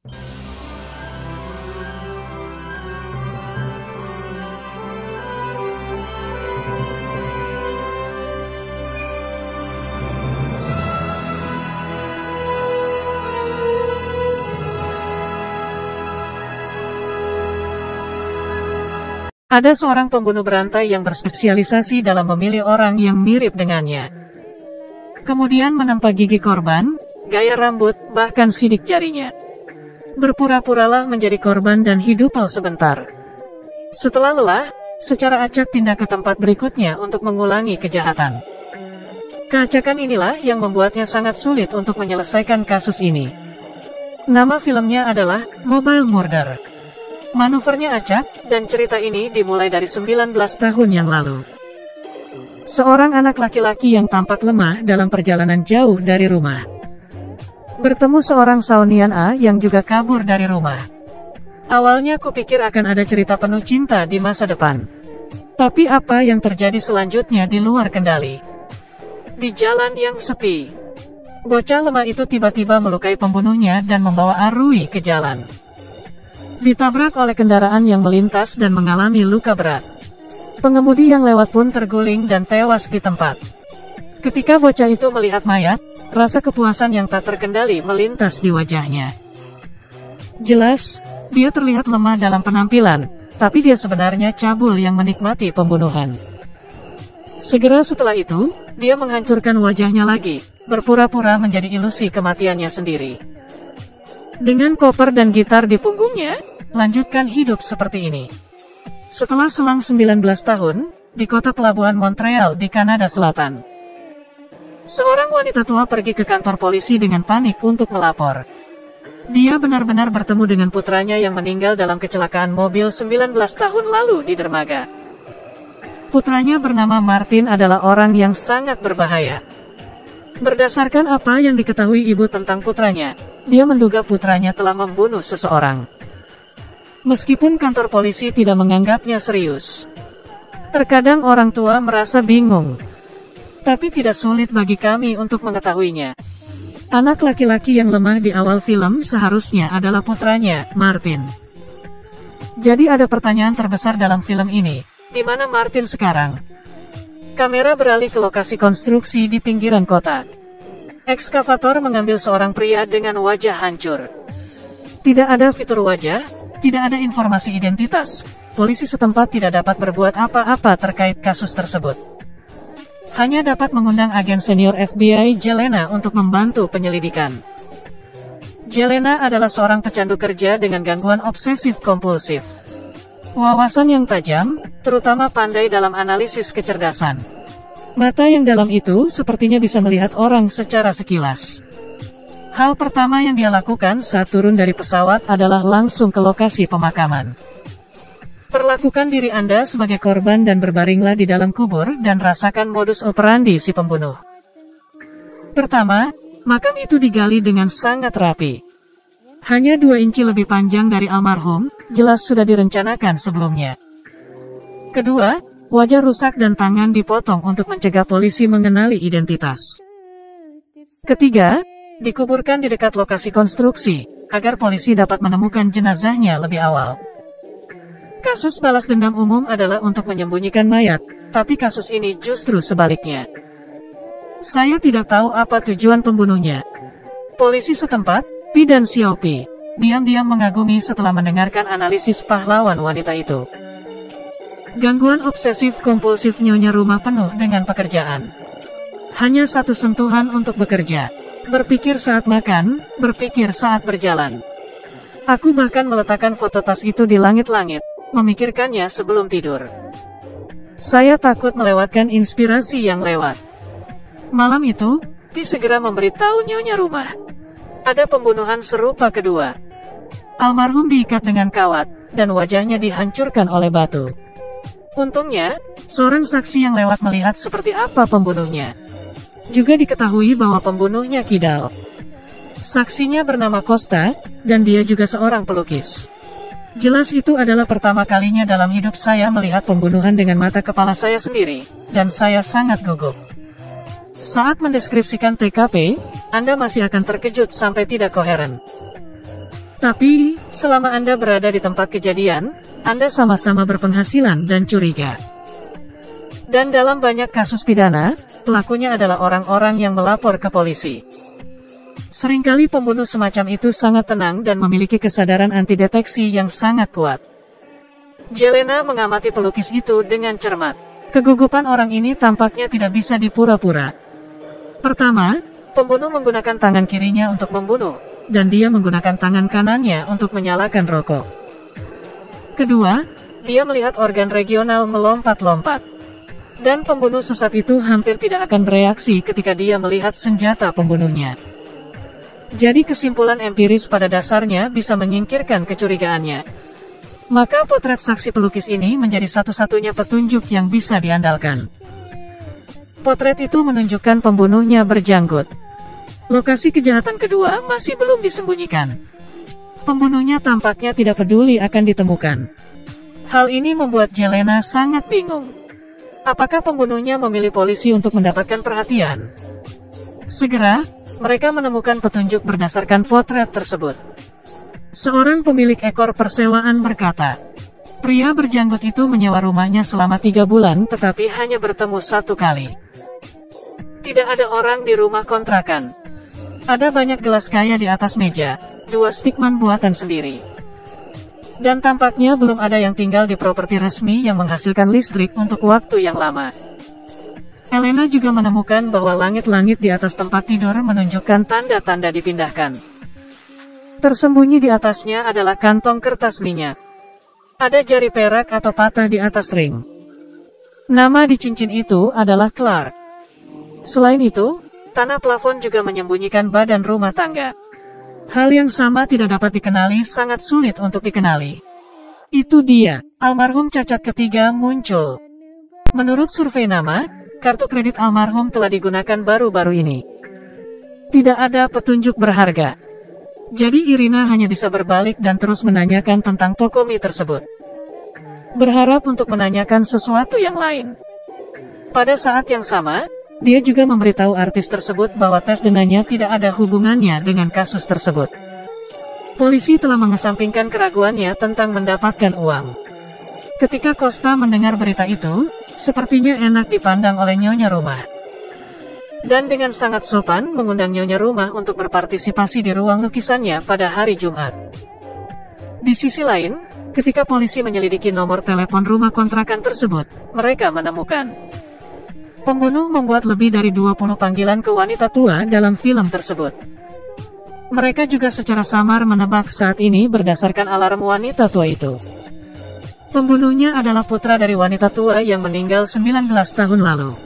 Ada seorang pembunuh berantai yang berspesialisasi dalam memilih orang yang mirip dengannya. Kemudian menempa gigi korban, gaya rambut, bahkan sidik jarinya. Berpura-puralah menjadi korban dan hidup sebentar. Setelah lelah, secara acak pindah ke tempat berikutnya untuk mengulangi kejahatan. Keacakan inilah yang membuatnya sangat sulit untuk menyelesaikan kasus ini. Nama filmnya adalah Mobile Murder. Manuvernya acak, dan cerita ini dimulai dari 19 tahun yang lalu. Seorang anak laki-laki yang tampak lemah dalam perjalanan jauh dari rumah. Bertemu seorang Saonian A yang juga kabur dari rumah. Awalnya kupikir akan ada cerita penuh cinta di masa depan. Tapi apa yang terjadi selanjutnya di luar kendali. Di jalan yang sepi, bocah lemah itu tiba-tiba melukai pembunuhnya dan membawa Arui ke jalan. Ditabrak oleh kendaraan yang melintas dan mengalami luka berat. Pengemudi yang lewat pun terguling dan tewas di tempat. Ketika bocah itu melihat mayat, rasa kepuasan yang tak terkendali melintas di wajahnya. Jelas, dia terlihat lemah dalam penampilan, tapi dia sebenarnya cabul yang menikmati pembunuhan. Segera setelah itu, dia menghancurkan wajahnya lagi, berpura-pura menjadi ilusi kematiannya sendiri. Dengan koper dan gitar di punggungnya, lanjutkan hidup seperti ini. Setelah selang 19 tahun, di kota pelabuhan Montreal di Kanada Selatan. Seorang wanita tua pergi ke kantor polisi dengan panik untuk melapor. Dia benar-benar bertemu dengan putranya yang meninggal dalam kecelakaan mobil 19 tahun lalu di dermaga. Putranya bernama Martin adalah orang yang sangat berbahaya. Berdasarkan apa yang diketahui ibu tentang putranya, dia menduga putranya telah membunuh seseorang. Meskipun kantor polisi tidak menganggapnya serius, terkadang orang tua merasa bingung. Tapi tidak sulit bagi kami untuk mengetahuinya. Anak laki-laki yang lemah di awal film seharusnya adalah putranya, Martin. Jadi ada pertanyaan terbesar dalam film ini, di mana Martin sekarang? Kamera beralih ke lokasi konstruksi di pinggiran kota. Ekskavator mengambil seorang pria dengan wajah hancur. Tidak ada fitur wajah, tidak ada informasi identitas. Polisi setempat tidak dapat berbuat apa-apa terkait kasus tersebut. Hanya dapat mengundang agen senior FBI Jelena untuk membantu penyelidikan. Jelena adalah seorang pecandu kerja dengan gangguan obsesif kompulsif. Wawasan yang tajam, terutama pandai dalam analisis kecerdasan. Mata yang dalam itu sepertinya bisa melihat orang secara sekilas. Hal pertama yang dia lakukan saat turun dari pesawat adalah langsung ke lokasi pemakaman. Perlakukan diri Anda sebagai korban dan berbaringlah di dalam kubur dan rasakan modus operandi si pembunuh. Pertama, makam itu digali dengan sangat rapi. Hanya 2 inci lebih panjang dari almarhum, jelas sudah direncanakan sebelumnya. Kedua, wajah rusak dan tangan dipotong untuk mencegah polisi mengenali identitas. Ketiga, dikuburkan di dekat lokasi konstruksi, agar polisi dapat menemukan jenazahnya lebih awal. Kasus balas dendam umum adalah untuk menyembunyikan mayat, tapi kasus ini justru sebaliknya. Saya tidak tahu apa tujuan pembunuhnya. Polisi setempat, Pi dan Xiaopi, diam-diam mengagumi setelah mendengarkan analisis pahlawan wanita itu. Gangguan obsesif kompulsif nyonya rumah penuh dengan pekerjaan. Hanya satu sentuhan untuk bekerja. Berpikir saat makan, berpikir saat berjalan. Aku bahkan meletakkan foto tas itu di langit-langit, memikirkannya sebelum tidur. Saya takut melewatkan inspirasi yang lewat. Malam itu, Pi segera memberitahu nyonya rumah. Ada pembunuhan serupa kedua. Almarhum diikat dengan kawat, dan wajahnya dihancurkan oleh batu. Untungnya, seorang saksi yang lewat melihat seperti apa pembunuhnya. Juga diketahui bahwa pembunuhnya kidal. Saksinya bernama Costa, dan dia juga seorang pelukis. Jelas itu adalah pertama kalinya dalam hidup saya melihat pembunuhan dengan mata kepala saya sendiri, dan saya sangat gugup. Saat mendeskripsikan TKP, Anda masih akan terkejut sampai tidak koheren. Tapi, selama Anda berada di tempat kejadian, Anda sama-sama berpenghasilan dan curiga. Dan dalam banyak kasus pidana, pelakunya adalah orang-orang yang melapor ke polisi. Seringkali pembunuh semacam itu sangat tenang dan memiliki kesadaran anti-deteksi yang sangat kuat. Jelena mengamati pelukis itu dengan cermat. Kegugupan orang ini tampaknya tidak bisa dipura-pura. Pertama, pembunuh menggunakan tangan kirinya untuk membunuh, dan dia menggunakan tangan kanannya untuk menyalakan rokok. Kedua, dia melihat organ regional melompat-lompat. Dan pembunuh sesat itu hampir tidak akan bereaksi ketika dia melihat senjata pembunuhnya. Jadi kesimpulan empiris pada dasarnya bisa menyingkirkan kecurigaannya. Maka potret saksi pelukis ini menjadi satu-satunya petunjuk yang bisa diandalkan. Potret itu menunjukkan pembunuhnya berjanggut. Lokasi kejahatan kedua masih belum disembunyikan. Pembunuhnya tampaknya tidak peduli akan ditemukan. Hal ini membuat Jelena sangat bingung. Apakah pembunuhnya memilih polisi untuk mendapatkan perhatian? Segera, mereka menemukan petunjuk berdasarkan potret tersebut. Seorang pemilik ekor persewaan berkata, pria berjanggut itu menyewa rumahnya selama 3 bulan tetapi hanya bertemu 1 kali. Tidak ada orang di rumah kontrakan. Ada banyak gelas kaya di atas meja, 2 stikman buatan sendiri. Dan tampaknya belum ada yang tinggal di properti resmi yang menghasilkan listrik untuk waktu yang lama. Elena juga menemukan bahwa langit-langit di atas tempat tidur menunjukkan tanda-tanda dipindahkan. Tersembunyi di atasnya adalah kantong kertas minyak. Ada jari perak atau patah di atas ring. Nama di cincin itu adalah Clark. Selain itu, tanah plafon juga menyembunyikan badan rumah tangga. Hal yang sama tidak dapat dikenali, sangat sulit untuk dikenali. Itu dia, almarhum cacat ketiga muncul. Menurut survei nama, kartu kredit almarhum telah digunakan baru-baru ini. Tidak ada petunjuk berharga. Jadi Irina hanya bisa berbalik dan terus menanyakan tentang toko mie tersebut. Berharap untuk menanyakan sesuatu yang lain. Pada saat yang sama, dia juga memberitahu artis tersebut bahwa tes dengannya tidak ada hubungannya dengan kasus tersebut. Polisi telah mengesampingkan keraguannya tentang mendapatkan uang. Ketika Costa mendengar berita itu, sepertinya enak dipandang oleh nyonya rumah. Dan dengan sangat sopan mengundang nyonya rumah untuk berpartisipasi di ruang lukisannya pada hari Jumat. Di sisi lain, ketika polisi menyelidiki nomor telepon rumah kontrakan tersebut, mereka menemukan pembunuh membuat lebih dari 20 panggilan ke wanita tua dalam film tersebut. Mereka juga secara samar menebak saat ini berdasarkan alarm wanita tua itu. Pembunuhnya adalah putra dari wanita tua yang meninggal 19 tahun lalu.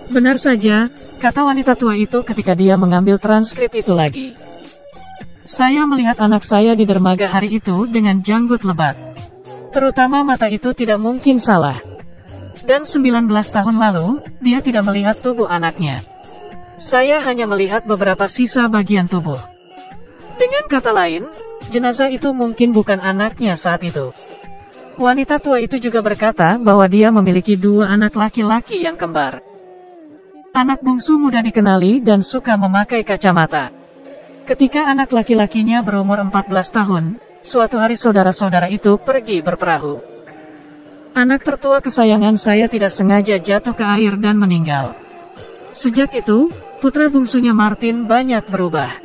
Benar saja, kata wanita tua itu ketika dia mengambil transkrip itu lagi. Saya melihat anak saya di dermaga hari itu dengan janggut lebat. Terutama mata itu tidak mungkin salah. Dan 19 tahun lalu, dia tidak melihat tubuh anaknya. Saya hanya melihat beberapa sisa bagian tubuh. Dengan kata lain, jenazah itu mungkin bukan anaknya saat itu. Wanita tua itu juga berkata bahwa dia memiliki 2 anak laki-laki yang kembar. Anak bungsu mudah dikenali dan suka memakai kacamata. Ketika anak laki-lakinya berumur 14 tahun, suatu hari saudara-saudara itu pergi berperahu. Anak tertua kesayangan saya tidak sengaja jatuh ke air dan meninggal. Sejak itu, putra bungsunya Martin banyak berubah.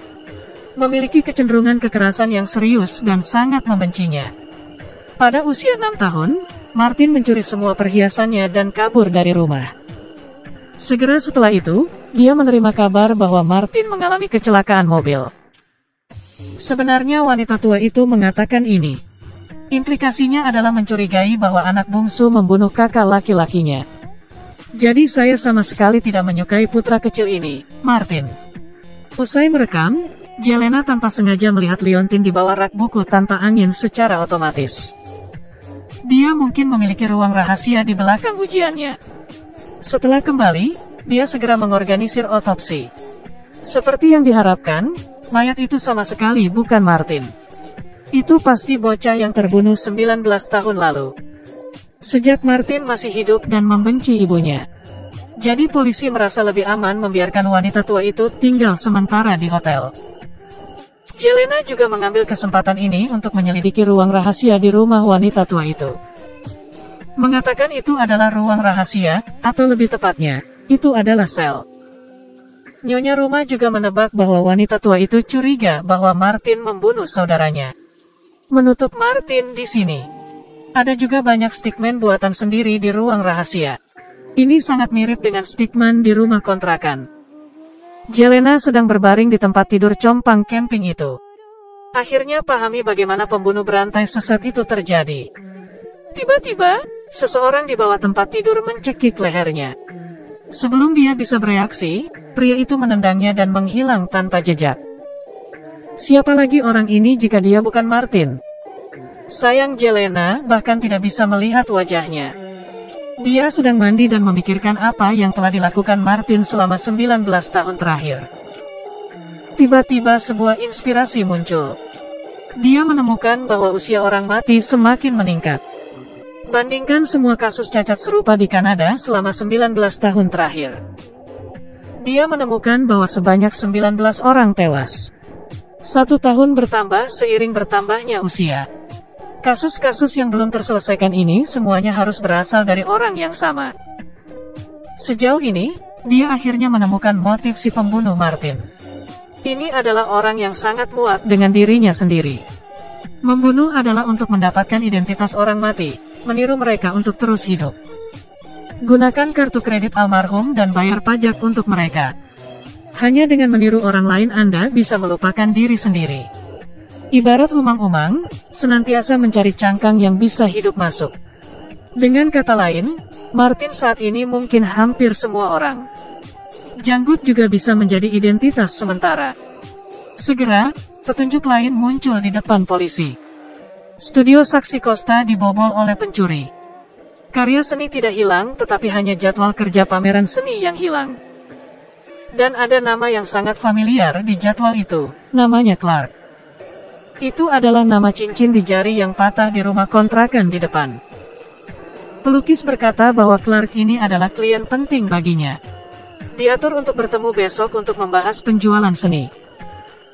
Memiliki kecenderungan kekerasan yang serius dan sangat membencinya. Pada usia 6 tahun, Martin mencuri semua perhiasannya dan kabur dari rumah. Segera setelah itu, dia menerima kabar bahwa Martin mengalami kecelakaan mobil. Sebenarnya wanita tua itu mengatakan ini. Implikasinya adalah mencurigai bahwa anak bungsu membunuh kakak laki-lakinya. Jadi saya sama sekali tidak menyukai putra kecil ini, Martin. Usai merekam, Jelena tanpa sengaja melihat Leontin di bawah rak buku tanpa angin secara otomatis. Dia mungkin memiliki ruang rahasia di belakang ujiannya. Setelah kembali, dia segera mengorganisir otopsi. Seperti yang diharapkan, mayat itu sama sekali bukan Martin. Itu pasti bocah yang terbunuh 19 tahun lalu. Sejak Martin masih hidup dan membenci ibunya. Jadi polisi merasa lebih aman membiarkan wanita tua itu tinggal sementara di hotel. Jelena juga mengambil kesempatan ini untuk menyelidiki ruang rahasia di rumah wanita tua itu. Mengatakan itu adalah ruang rahasia, atau lebih tepatnya, itu adalah sel. Nyonya Rumah juga menebak bahwa wanita tua itu curiga bahwa Martin membunuh saudaranya. Menutup Martin di sini. Ada juga banyak stickman buatan sendiri di ruang rahasia. Ini sangat mirip dengan stickman di rumah kontrakan. Jelena sedang berbaring di tempat tidur compang camping itu. Akhirnya pahami bagaimana pembunuh berantai sesat itu terjadi. Tiba-tiba, seseorang di bawah tempat tidur mencekik lehernya. Sebelum dia bisa bereaksi, pria itu menendangnya dan menghilang tanpa jejak. Siapa lagi orang ini jika dia bukan Martin? Sayang Jelena bahkan tidak bisa melihat wajahnya. Dia sedang mandi dan memikirkan apa yang telah dilakukan Martin selama 19 tahun terakhir. Tiba-tiba sebuah inspirasi muncul. Dia menemukan bahwa usia orang mati semakin meningkat. Bandingkan semua kasus cacat serupa di Kanada selama 19 tahun terakhir. Dia menemukan bahwa sebanyak 19 orang tewas. 1 tahun bertambah seiring bertambahnya usia. Kasus-kasus yang belum terselesaikan ini semuanya harus berasal dari orang yang sama. Sejauh ini, dia akhirnya menemukan motif si pembunuh Martin. Ini adalah orang yang sangat muak dengan dirinya sendiri. Membunuh adalah untuk mendapatkan identitas orang mati, meniru mereka untuk terus hidup. Gunakan kartu kredit almarhum dan bayar pajak untuk mereka. Hanya dengan meniru orang lain Anda bisa melupakan diri sendiri. Ibarat umang-umang, senantiasa mencari cangkang yang bisa hidup masuk. Dengan kata lain, Martin saat ini mungkin hampir semua orang. Janggut juga bisa menjadi identitas sementara. Segera, petunjuk lain muncul di depan polisi. Studio saksi Costa dibobol oleh pencuri. Karya seni tidak hilang, tetapi hanya jadwal kerja pameran seni yang hilang. Dan ada nama yang sangat familiar di jadwal itu, namanya Clark. Itu adalah nama cincin di jari yang patah di rumah kontrakan di depan. Pelukis berkata bahwa Clark ini adalah klien penting baginya. Diatur untuk bertemu besok untuk membahas penjualan seni.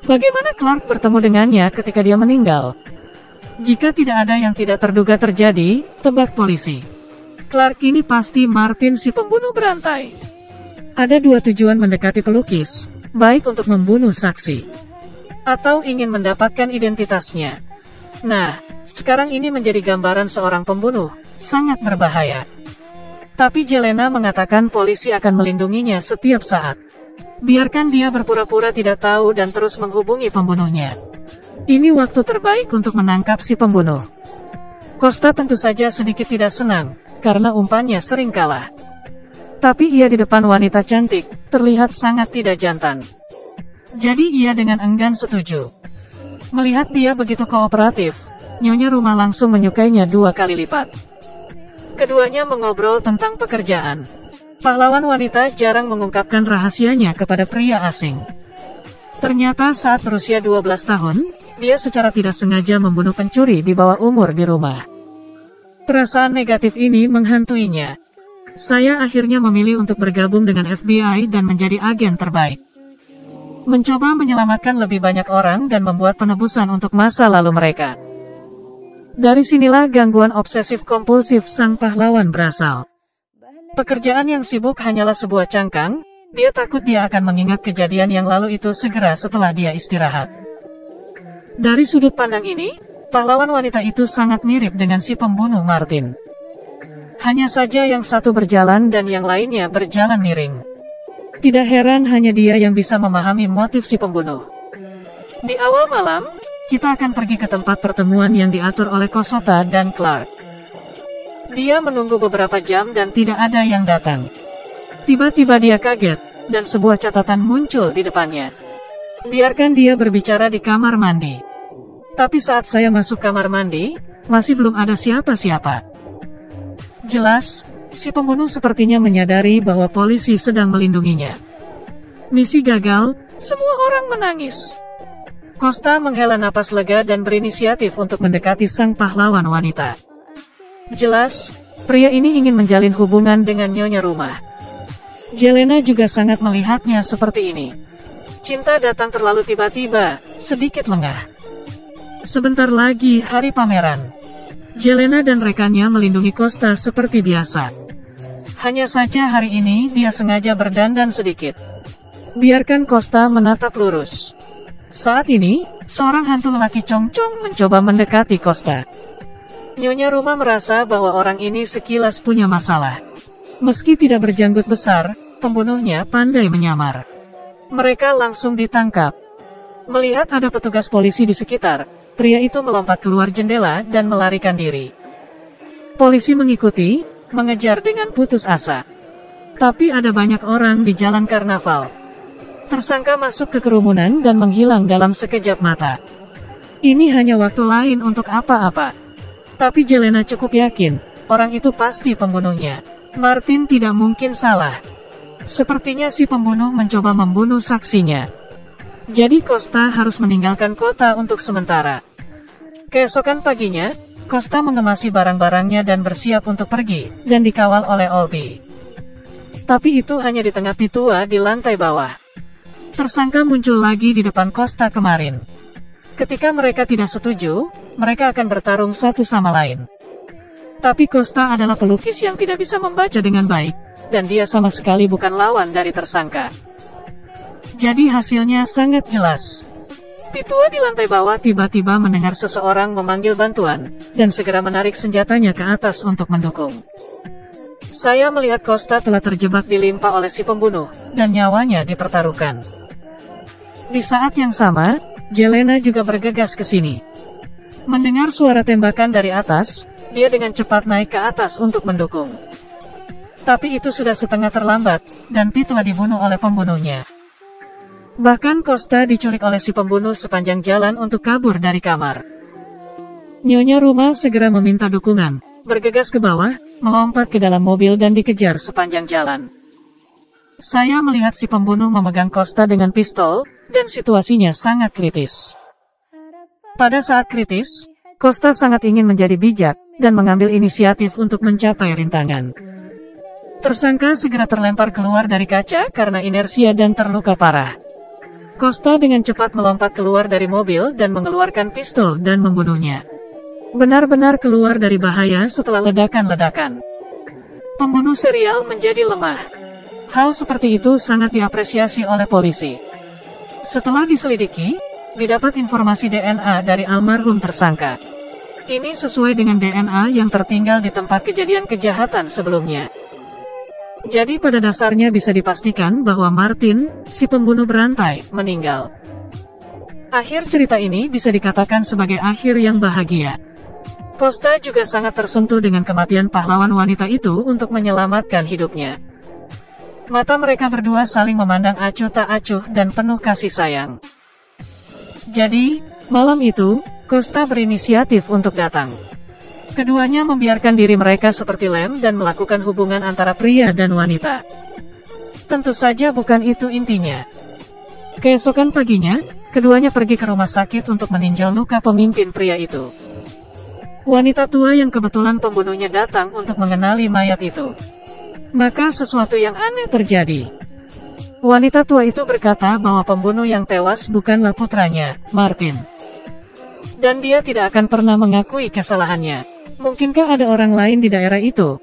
Bagaimana Clark bertemu dengannya ketika dia meninggal? Jika tidak ada yang tidak terduga terjadi, tebak polisi. Clark ini pasti Martin si pembunuh berantai. Ada 2 tujuan mendekati pelukis, baik untuk membunuh saksi atau ingin mendapatkan identitasnya. Nah, sekarang ini menjadi gambaran seorang pembunuh, sangat berbahaya. Tapi Jelena mengatakan polisi akan melindunginya setiap saat. Biarkan dia berpura-pura tidak tahu dan terus menghubungi pembunuhnya. Ini waktu terbaik untuk menangkap si pembunuh. Costa tentu saja sedikit tidak senang, karena umpannya sering kalah. Tapi ia di depan wanita cantik, terlihat sangat tidak jantan. Jadi ia dengan enggan setuju. Melihat dia begitu kooperatif, Nyonya Rumah langsung menyukainya 2 kali lipat. Keduanya mengobrol tentang pekerjaan. Pahlawan wanita jarang mengungkapkan rahasianya kepada pria asing. Ternyata saat berusia 12 tahun, dia secara tidak sengaja membunuh pencuri di bawah umur di rumah. Perasaan negatif ini menghantuinya. Saya akhirnya memilih untuk bergabung dengan FBI dan menjadi agen terbaik. Mencoba menyelamatkan lebih banyak orang dan membuat penebusan untuk masa lalu mereka. Dari sinilah gangguan obsesif-kompulsif sang pahlawan berasal. Pekerjaan yang sibuk hanyalah sebuah cangkang, dia takut dia akan mengingat kejadian yang lalu itu segera setelah dia istirahat. Dari sudut pandang ini, pahlawan wanita itu sangat mirip dengan si pembunuh Martin. Hanya saja yang satu berjalan dan yang lainnya berjalan miring. Tidak heran hanya dia yang bisa memahami motif si pembunuh. Di awal malam, kita akan pergi ke tempat pertemuan yang diatur oleh Costa dan Clark. Dia menunggu beberapa jam dan tidak ada yang datang. Tiba-tiba dia kaget, dan sebuah catatan muncul di depannya. Biarkan dia berbicara di kamar mandi. Tapi saat saya masuk kamar mandi, masih belum ada siapa-siapa. Jelas, si pembunuh sepertinya menyadari bahwa polisi sedang melindunginya. Misi gagal, semua orang menangis. Costa menghela napas lega dan berinisiatif untuk mendekati sang pahlawan wanita. Jelas, pria ini ingin menjalin hubungan dengan Nyonya Rumah. Jelena juga sangat melihatnya seperti ini. Cinta datang terlalu tiba-tiba, sedikit lengah. Sebentar lagi hari pameran. Jelena dan rekannya melindungi Costa seperti biasa. Hanya saja hari ini dia sengaja berdandan sedikit. Biarkan Costa menatap lurus. Saat ini, seorang hantu lelaki congcong mencoba mendekati Costa. Nyonya Ruma merasa bahwa orang ini sekilas punya masalah. Meski tidak berjanggut besar, pembunuhnya pandai menyamar. Mereka langsung ditangkap. Melihat ada petugas polisi di sekitar, pria itu melompat keluar jendela dan melarikan diri. Polisi mengikuti, mengejar dengan putus asa. Tapi ada banyak orang di jalan karnaval. Tersangka masuk ke kerumunan dan menghilang dalam sekejap mata. Ini hanya waktu lain untuk apa-apa. Tapi Jelena cukup yakin, orang itu pasti pembunuhnya. Martin tidak mungkin salah. Sepertinya si pembunuh mencoba membunuh saksinya. Jadi Costa harus meninggalkan kota untuk sementara. Keesokan paginya, Costa mengemasi barang-barangnya dan bersiap untuk pergi, dan dikawal oleh Olby. Tapi itu hanya di tengah pitua di lantai bawah. Tersangka muncul lagi di depan Costa kemarin. Ketika mereka tidak setuju, mereka akan bertarung satu sama lain. Tapi Costa adalah pelukis yang tidak bisa membaca dengan baik, dan dia sama sekali bukan lawan dari tersangka. Jadi hasilnya sangat jelas. Pitua di lantai bawah tiba-tiba mendengar seseorang memanggil bantuan, dan segera menarik senjatanya ke atas untuk mendukung. Saya melihat Costa telah terjebak dilimpa oleh si pembunuh, dan nyawanya dipertaruhkan. Di saat yang sama, Jelena juga bergegas ke sini. Mendengar suara tembakan dari atas, dia dengan cepat naik ke atas untuk mendukung. Tapi itu sudah setengah terlambat, dan Pitua dibunuh oleh pembunuhnya. Bahkan Costa diculik oleh si pembunuh sepanjang jalan untuk kabur dari kamar. Nyonya Ruma segera meminta dukungan, bergegas ke bawah, melompat ke dalam mobil dan dikejar sepanjang jalan. Saya melihat si pembunuh memegang Costa dengan pistol, dan situasinya sangat kritis. Pada saat kritis, Costa sangat ingin menjadi bijak, dan mengambil inisiatif untuk mencapai rintangan. Tersangka segera terlempar keluar dari kaca karena inersia dan terluka parah. Costa dengan cepat melompat keluar dari mobil dan mengeluarkan pistol dan membunuhnya. Benar-benar keluar dari bahaya setelah ledakan-ledakan. Pembunuh serial menjadi lemah. Hal seperti itu sangat diapresiasi oleh polisi. Setelah diselidiki, didapat informasi DNA dari almarhum tersangka. Ini sesuai dengan DNA yang tertinggal di tempat kejadian kejahatan sebelumnya. Jadi pada dasarnya bisa dipastikan bahwa Martin, si pembunuh berantai, meninggal. Akhir cerita ini bisa dikatakan sebagai akhir yang bahagia. Costa juga sangat tersentuh dengan kematian pahlawan wanita itu untuk menyelamatkan hidupnya. Mata mereka berdua saling memandang acuh tak acuh dan penuh kasih sayang. Jadi, malam itu, Costa berinisiatif untuk datang. Keduanya membiarkan diri mereka seperti lem dan melakukan hubungan antara pria dan wanita. Tentu saja bukan itu intinya. Keesokan paginya, keduanya pergi ke rumah sakit untuk meninjau luka pemimpin pria itu. Wanita tua yang kebetulan pembunuhnya datang untuk mengenali mayat itu. Maka sesuatu yang aneh terjadi. Wanita tua itu berkata bahwa pembunuh yang tewas bukanlah putranya, Martin. Dan dia tidak akan pernah mengakui kesalahannya. Mungkinkah ada orang lain di daerah itu?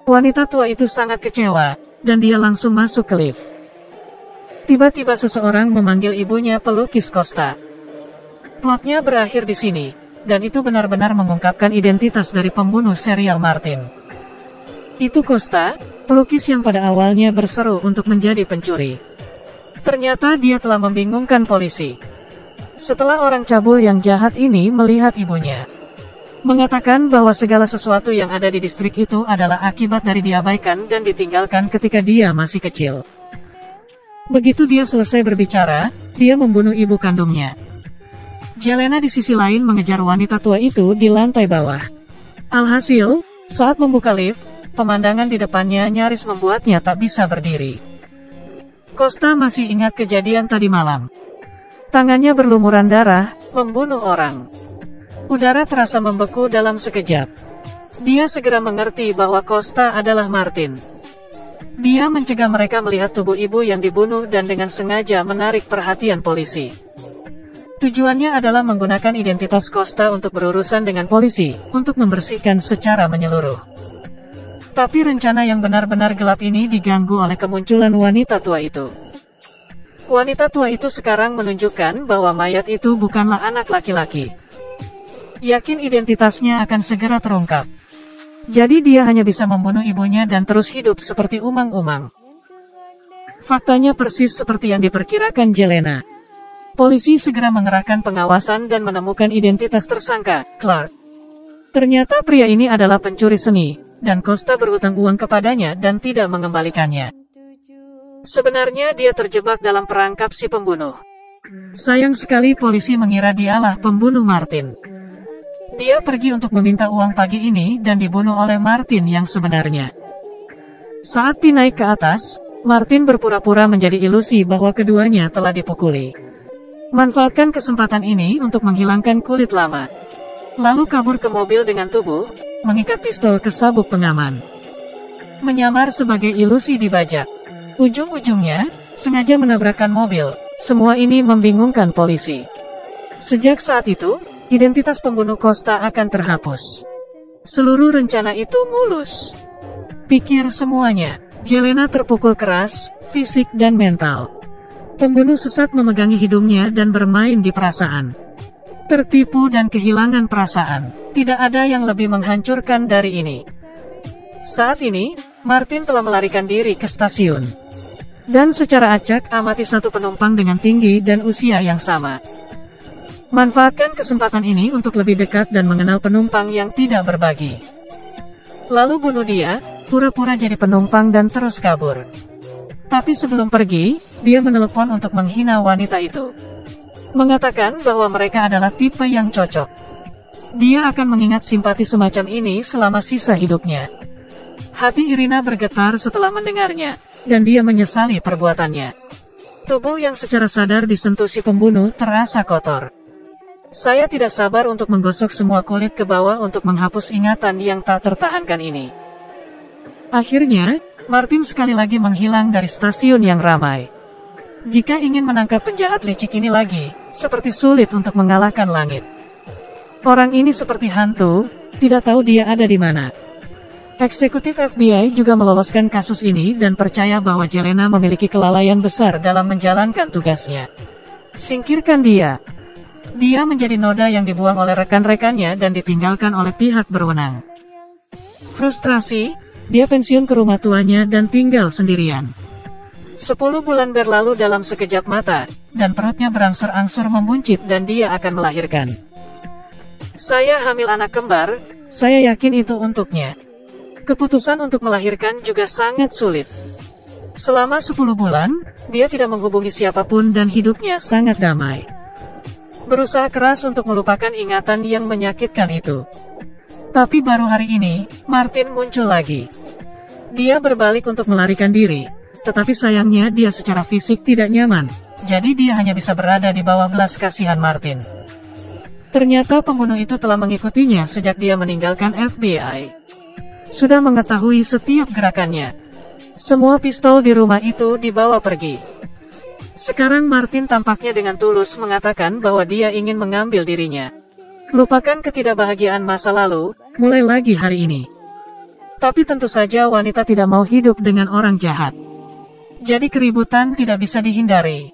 Wanita tua itu sangat kecewa, dan dia langsung masuk ke lift. Tiba-tiba seseorang memanggil ibunya pelukis Costa. Plotnya berakhir di sini, dan itu benar-benar mengungkapkan identitas dari pembunuh serial Martin. Itu Costa, pelukis yang pada awalnya berseru untuk menjadi pencuri. Ternyata dia telah membingungkan polisi. Setelah orang cabul yang jahat ini melihat ibunya, mengatakan bahwa segala sesuatu yang ada di distrik itu adalah akibat dari diabaikan dan ditinggalkan ketika dia masih kecil. Begitu dia selesai berbicara, dia membunuh ibu kandungnya. Jelena di sisi lain mengejar wanita tua itu di lantai bawah. Alhasil, saat membuka lift, pemandangan di depannya nyaris membuatnya tak bisa berdiri. Costa masih ingat kejadian tadi malam. Tangannya berlumuran darah, membunuh orang. Udara terasa membeku dalam sekejap. Dia segera mengerti bahwa Costa adalah Martin. Dia mencegah mereka melihat tubuh ibu yang dibunuh dan dengan sengaja menarik perhatian polisi. Tujuannya adalah menggunakan identitas Costa untuk berurusan dengan polisi, untuk membersihkan secara menyeluruh. Tapi rencana yang benar-benar gelap ini diganggu oleh kemunculan wanita tua itu. Wanita tua itu sekarang menunjukkan bahwa mayat itu bukanlah anak laki-laki. Yakin identitasnya akan segera terungkap. Jadi dia hanya bisa membunuh ibunya dan terus hidup seperti umang-umang. Faktanya persis seperti yang diperkirakan Jelena. Polisi segera mengerahkan pengawasan dan menemukan identitas tersangka, Clark. Ternyata pria ini adalah pencuri seni, dan Costa berhutang uang kepadanya dan tidak mengembalikannya. Sebenarnya dia terjebak dalam perangkap si pembunuh. Sayang sekali polisi mengira dialah pembunuh Martin. Dia pergi untuk meminta uang pagi ini dan dibunuh oleh Martin yang sebenarnya. Saat Pi naik ke atas, Martin berpura-pura menjadi ilusi bahwa keduanya telah dipukuli. Manfaatkan kesempatan ini untuk menghilangkan kulit lama. Lalu kabur ke mobil dengan tubuh, mengikat pistol ke sabuk pengaman. Menyamar sebagai ilusi dibajak. Ujung-ujungnya, sengaja menabrakkan mobil. Semua ini membingungkan polisi. Sejak saat itu, identitas pembunuh Costa akan terhapus. Seluruh rencana itu mulus. Pikir semuanya, Jelena terpukul keras, fisik dan mental. Pembunuh sesat memegangi hidungnya dan bermain di perasaan. Tertipu dan kehilangan perasaan. Tidak ada yang lebih menghancurkan dari ini. Saat ini, Martin telah melarikan diri ke stasiun. Dan secara acak amati satu penumpang dengan tinggi dan usia yang sama. Manfaatkan kesempatan ini untuk lebih dekat dan mengenal penumpang yang tidak berbagi. Lalu bunuh dia, pura-pura jadi penumpang dan terus kabur. Tapi sebelum pergi, dia menelepon untuk menghina wanita itu. Mengatakan bahwa mereka adalah tipe yang cocok. Dia akan mengingat simpati semacam ini selama sisa hidupnya. Hati Irina bergetar setelah mendengarnya, dan dia menyesali perbuatannya. Tubuh yang secara sadar disentuh si pembunuh terasa kotor. Saya tidak sabar untuk menggosok semua kulit ke bawah untuk menghapus ingatan yang tak tertahankan ini. Akhirnya, Martin sekali lagi menghilang dari stasiun yang ramai. Jika ingin menangkap penjahat licik ini lagi, seperti sulit untuk mengalahkan langit. Orang ini seperti hantu, tidak tahu dia ada di mana. Eksekutif FBI juga meloloskan kasus ini dan percaya bahwa Jelena memiliki kelalaian besar dalam menjalankan tugasnya. Singkirkan dia. Dia menjadi noda yang dibuang oleh rekan-rekannya dan ditinggalkan oleh pihak berwenang. Frustrasi, dia pensiun ke rumah tuanya dan tinggal sendirian. 10 bulan berlalu dalam sekejap mata, dan perutnya berangsur-angsur membuncit dan dia akan melahirkan. Saya hamil anak kembar, saya yakin itu untuknya. Keputusan untuk melahirkan juga sangat sulit. Selama 10 bulan, dia tidak menghubungi siapapun dan hidupnya sangat damai. Berusaha keras untuk melupakan ingatan yang menyakitkan itu. Tapi baru hari ini, Martin muncul lagi. Dia berbalik untuk melarikan diri, tetapi sayangnya dia secara fisik tidak nyaman, jadi dia hanya bisa berada di bawah belas kasihan Martin. Ternyata pembunuh itu telah mengikutinya sejak dia meninggalkan FBI. Sudah mengetahui setiap gerakannya. Semua pistol di rumah itu dibawa pergi. Sekarang Martin tampaknya dengan tulus mengatakan bahwa dia ingin mengambil dirinya. Lupakan ketidakbahagiaan masa lalu, mulai lagi hari ini. Tapi tentu saja wanita tidak mau hidup dengan orang jahat. Jadi keributan tidak bisa dihindari.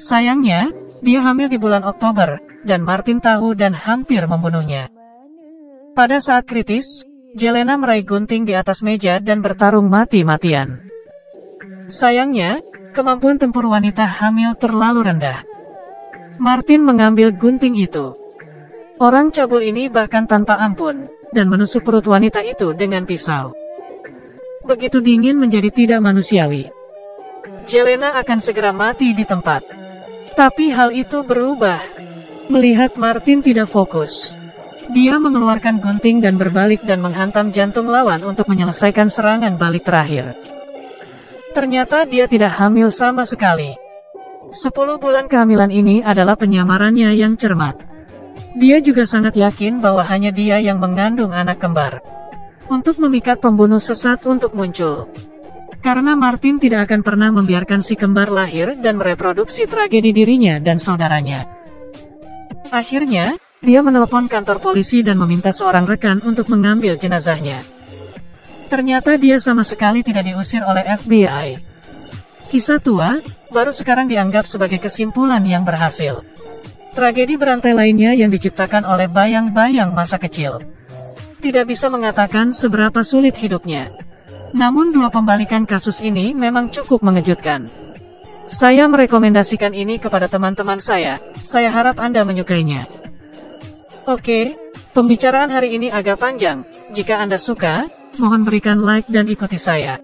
Sayangnya, dia hamil di bulan Oktober, dan Martin tahu dan hampir membunuhnya. Pada saat kritis, Jelena meraih gunting di atas meja dan bertarung mati-matian. Sayangnya, kemampuan tempur wanita hamil terlalu rendah. Martin mengambil gunting itu. Orang cabul ini bahkan tanpa ampun, dan menusuk perut wanita itu dengan pisau. Begitu dingin menjadi tidak manusiawi. Jelena akan segera mati di tempat. Tapi hal itu berubah. Melihat Martin tidak fokus. Dia mengeluarkan gunting dan berbalik dan menghantam jantung lawan untuk menyelesaikan serangan balik terakhir. Ternyata dia tidak hamil sama sekali. 10 bulan kehamilan ini adalah penyamarannya yang cermat. Dia juga sangat yakin bahwa hanya dia yang mengandung anak kembar. Untuk memikat pembunuh sesat untuk muncul. Karena Martin tidak akan pernah membiarkan si kembar lahir dan mereproduksi tragedi dirinya dan saudaranya. Akhirnya, dia menelpon kantor polisi dan meminta seorang rekan untuk mengambil jenazahnya. Ternyata dia sama sekali tidak diusir oleh FBI. Kisah tua, baru sekarang dianggap sebagai kesimpulan yang berhasil. Tragedi berantai lainnya yang diciptakan oleh bayang-bayang masa kecil. Tidak bisa mengatakan seberapa sulit hidupnya. Namun dua pembalikan kasus ini memang cukup mengejutkan. Saya merekomendasikan ini kepada teman-teman saya harap Anda menyukainya. Oke, pembicaraan hari ini agak panjang. Jika Anda suka, mohon berikan like dan ikuti saya.